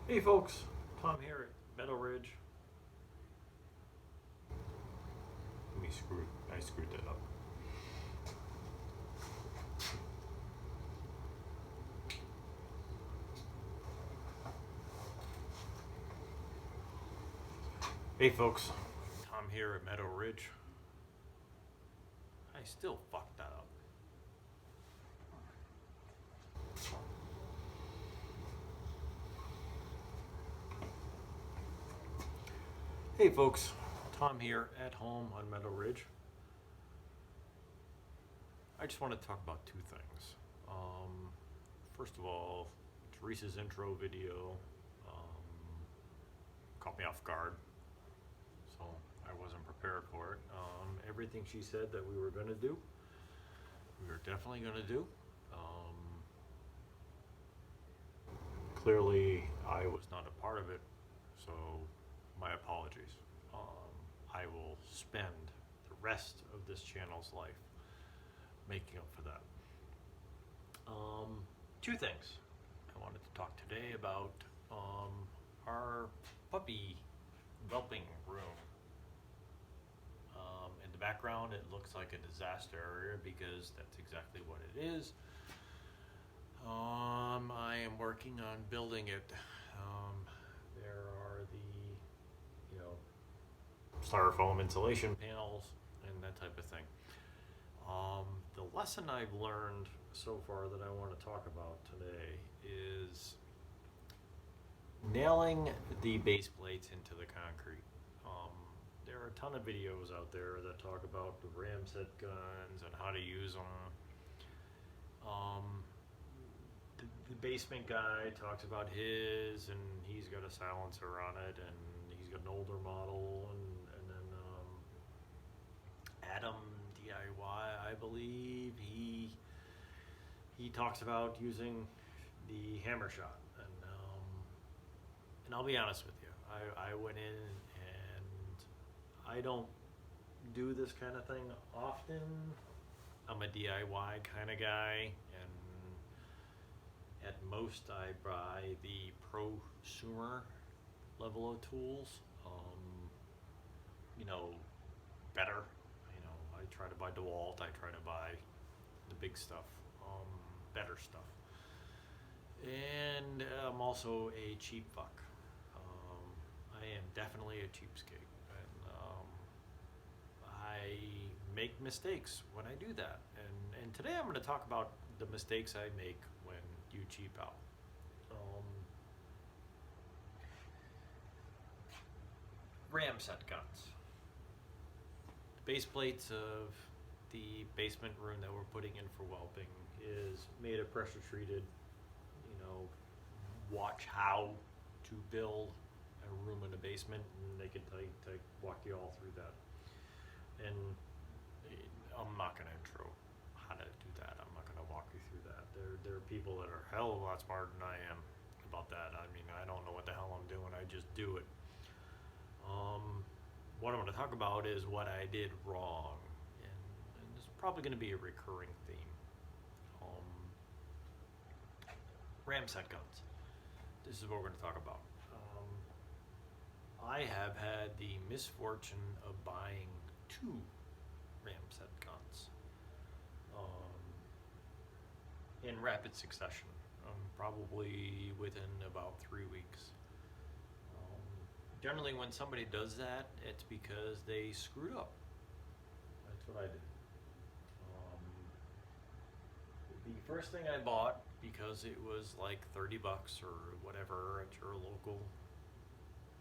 Hey folks, Tom here at Meadow Ridge. I screwed that up. Hey folks, Tom here at Meadow Ridge. I still fucked that up. Hey folks, Tom here at home on Meadow Ridge. I just want to talk about two things. First of all, Teresa's intro video caught me off guard, so I wasn't prepared for it. Everything she said that we were going to do, we were definitely going to do. Clearly, I was not a part of it, so my apologies. I will spend the rest of this channel's life making up for that. Two things I wanted to talk today about. Our puppy whelping room. In the background, it looks like a disaster area because that's exactly what it is. I am working on building it. There are the, styrofoam insulation panels and that type of thing. The lesson I've learned so far that I want to talk about today is nailing the base plates into the concrete. There are a ton of videos out there that talk about the Ramset guns and how to use them. The basement guy talks about his, and he's got a silencer on it, and he's got an older model, and then Adam DIY, I believe, he talks about using the hammer shot, and I'll be honest with you, I went in and I don't do this kind of thing often. I'm a DIY kind of guy, and at most I buy the prosumer level of tools. Better. I try to buy DeWalt. I try to buy the big stuff, better stuff. And I'm also a cheap fuck. I am definitely a cheapskate, and I make mistakes when I do that. And today I'm going to talk about the mistakes I make when you cheap out. Ramset guns. The base plates of the basement room that we're putting in for whelping is made of pressure treated. Watch how to build a room in a basement, and they can walk you all through that. And I'm not going to intro how to do that. I'm not going to walk you through that. There are people that are a hell of a lot smarter than I am about that. I mean, I don't know what the hell I'm doing. I just do it. What I'm going to talk about is what I did wrong, and this is probably going to be a recurring theme. Ramset guns. This is what we're going to talk about. I have had the misfortune of buying two Ramset guns in rapid succession, probably within about 3 weeks. Generally, when somebody does that, it's because they screwed up. That's what I did. The first thing I bought, because it was like $30 or whatever at your local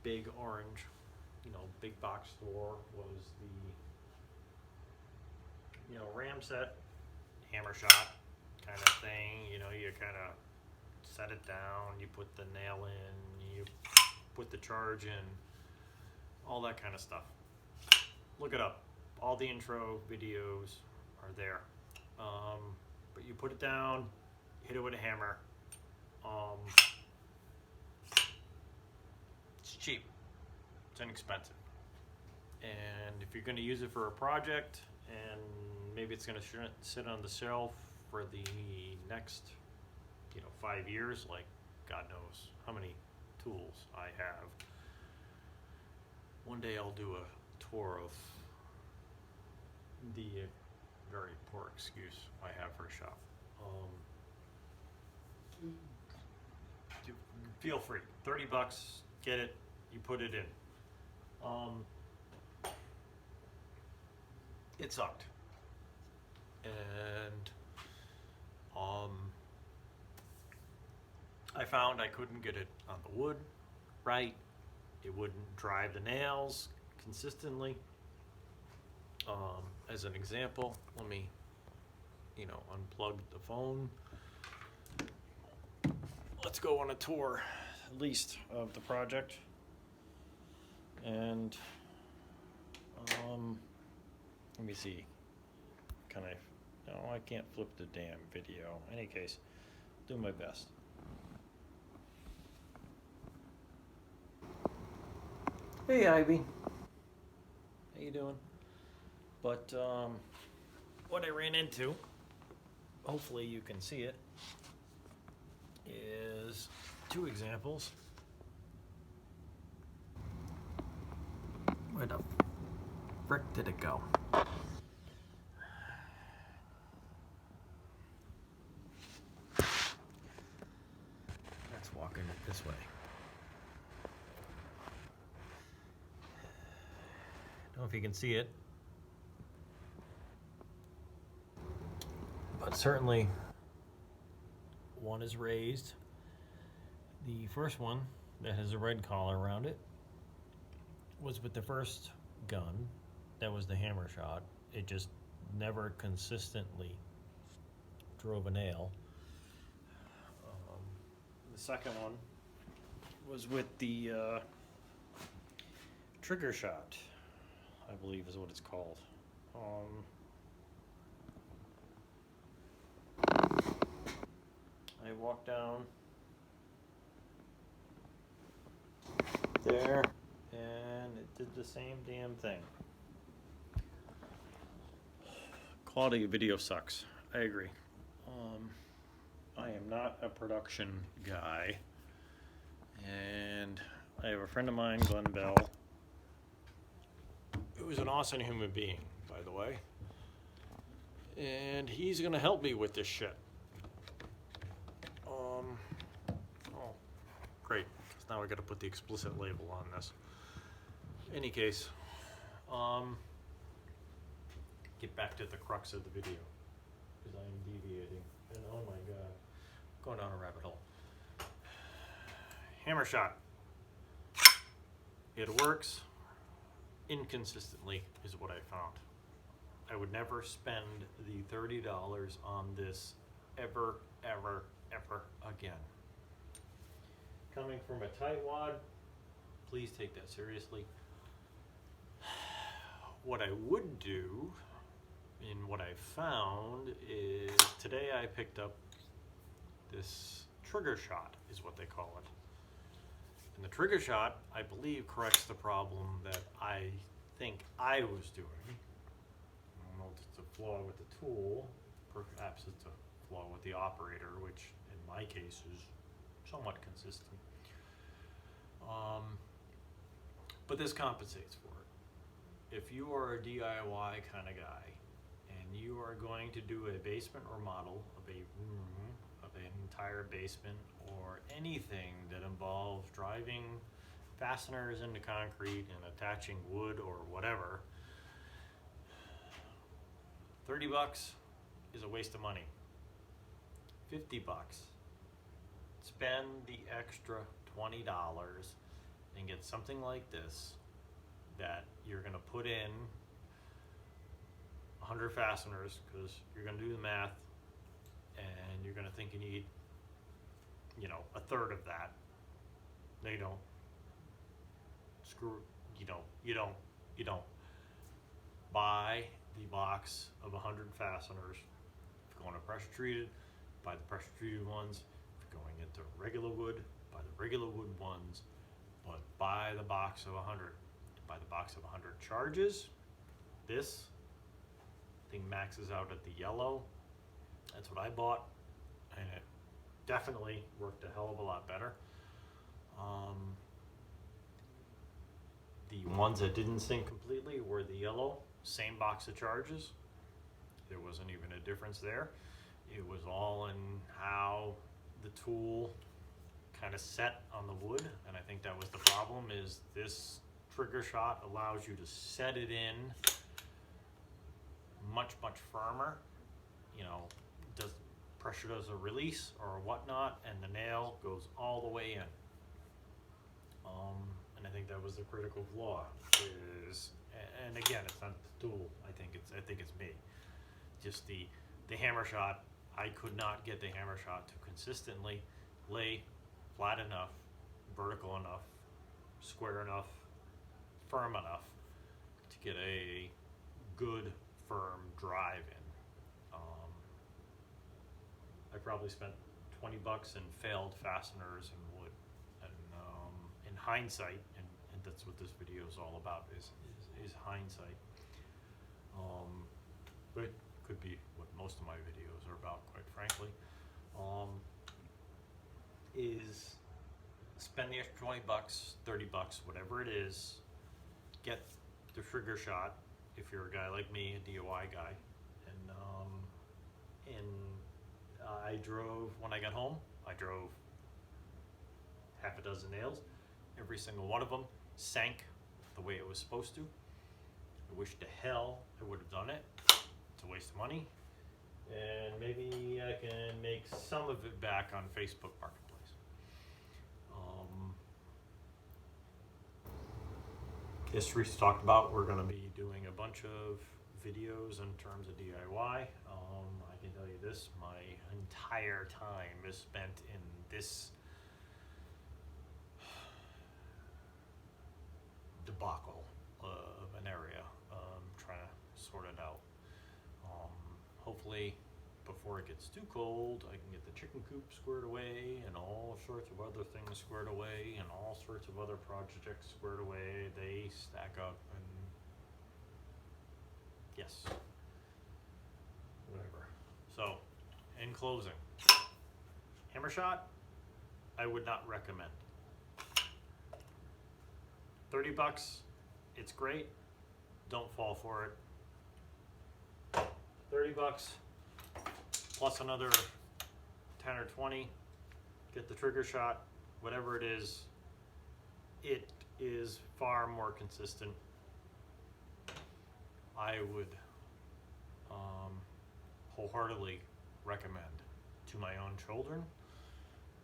big orange, big box store, was the Ramset hammer shot kind of thing. You kind of set it down, you put the nail in, you put the charge in, all that kind of stuff. Look it up. All the intro videos are there. But you put it down, hit it with a hammer. It's cheap. It's inexpensive. And if you're going to use it for a project, and maybe it's going to sit on the shelf for the next 5 years, like God knows how many tools I have. One day I'll do a tour of the very poor excuse I have for a shop. Feel free. $30, get it, you put it in. It sucked. And I found I couldn't get it on the wood right. It wouldn't drive the nails consistently. As an example, let me, unplug the phone. Let's go on a tour, at least, of the project. And let me see. Can I? No, I can't flip the damn video. In any case, do my best. Hey, Ivy. How you doing? But what I ran into, hopefully you can see it, is two examples. Where the frick did it go? Let's walk in it this way. Don't know if you can see it, but certainly one is raised. The first one that has a red collar around it was with the first gun. That was the hammer shot. It just never consistently drove a nail. The second one was with the trigger shot, I believe is what it's called. I walked down there and it did the same damn thing. Quality of video sucks. I agree. I am not a production guy, and I have a friend of mine, Glenn Bell, who's an awesome human being, by the way, and he's gonna help me with this shit. Oh, great, because now I gotta put the explicit label on this. Any case, get back to the crux of the video, because I am deviating, and oh my god, going down a rabbit hole. Hammer shot. It works inconsistently, is what I found. I would never spend the $30 on this ever, ever, ever again. Coming from a tightwad, please take that seriously. What I would do, and what I found, is today I picked up this trigger shot, is what they call it. And the trigger shot, I believe, corrects the problem that I think I was doing. I don't know if it's a flaw with the tool, perhaps it's a flaw with the operator, which in my case is somewhat consistent. But this compensates for it. If you are a DIY kind of guy, and you are going to do a basement remodel of a room, of an entire basement, or anything that involves driving fasteners into concrete and attaching wood or whatever, $30 is a waste of money. $50. Spend the extra $20 and get something like this that you're going to put in 100 fasteners, because you're going to do the math and you're going to think you need, a third of that. No, you don't. You don't buy the box of 100 fasteners. If you're going to pressure treated, buy the pressure treated ones. If you're going into regular wood, buy the regular wood ones. But buy the box of 100. Buy the box of 100 charges. This thing maxes out at the yellow. That's what I bought, and it definitely worked a hell of a lot better. The ones that didn't sink completely were the yellow, same box of charges. There wasn't even a difference there. It was all in how the tool kind of set on the wood, and I think that was the problem, is this trigger shot allows you to set it in much firmer. You know, pressure does a release or whatnot, and the nail goes all the way in. And I think that was the critical flaw. And again, it's not the tool. I think it's me. Just the hammer shot. I could not get the hammer shot to consistently lay flat enough, vertical enough, square enough, firm enough to get a good, firm drive in. I probably spent $20 and failed fasteners and wood. And in hindsight, and that's what this video is all about, is hindsight. But it could be what most of my videos are about, quite frankly. Is spend the extra $20, $30, whatever it is, get the trigger shot if you're a guy like me, a DIY guy. And I drove, when I got home, I drove half a dozen nails. Every single one of them sank the way it was supposed to. I wish to hell I would have done it. It's a waste of money. And maybe I can make some of it back on Facebook Marketplace. As Reese talked about, we're going to be doing a bunch of videos in terms of DIY. I can tell you this, my entire time is spent in this debacle of an area, trying to sort it out. Hopefully before it gets too cold, I can get the chicken coop squared away and all sorts of other things squared away and all sorts of other projects squared away. They stack up, and yes, whatever. So, in closing, hammer shot, I would not recommend. $30, it's great. Don't fall for it. $30 plus another 10 or 20, get the trigger shot, whatever it is far more consistent. I would wholeheartedly recommend to my own children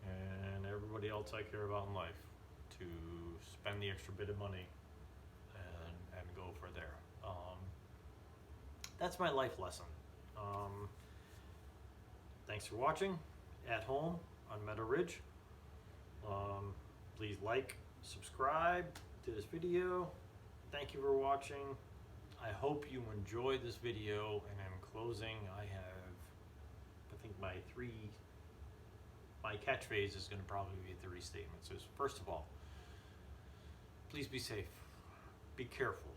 and everybody else I care about in life to spend the extra bit of money and go for there. That's my life lesson. Thanks for watching at home on Meadow Ridge. Please like, subscribe to this video. Thank you for watching. I hope you enjoy this video, and in closing, I think my catchphrase is going to probably be 3 statements. So first of all, please be safe, be careful,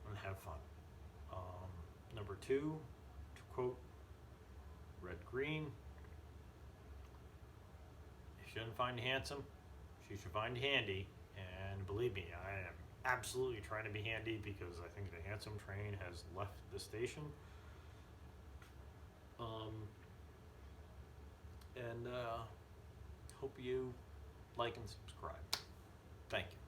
and have fun. Number 2, to quote Red Green, if you shouldn't find you handsome, she should find you handy. And believe me, I am absolutely trying to be handy, because I think the handsome train has left the station. And hope you like and subscribe. Thank you.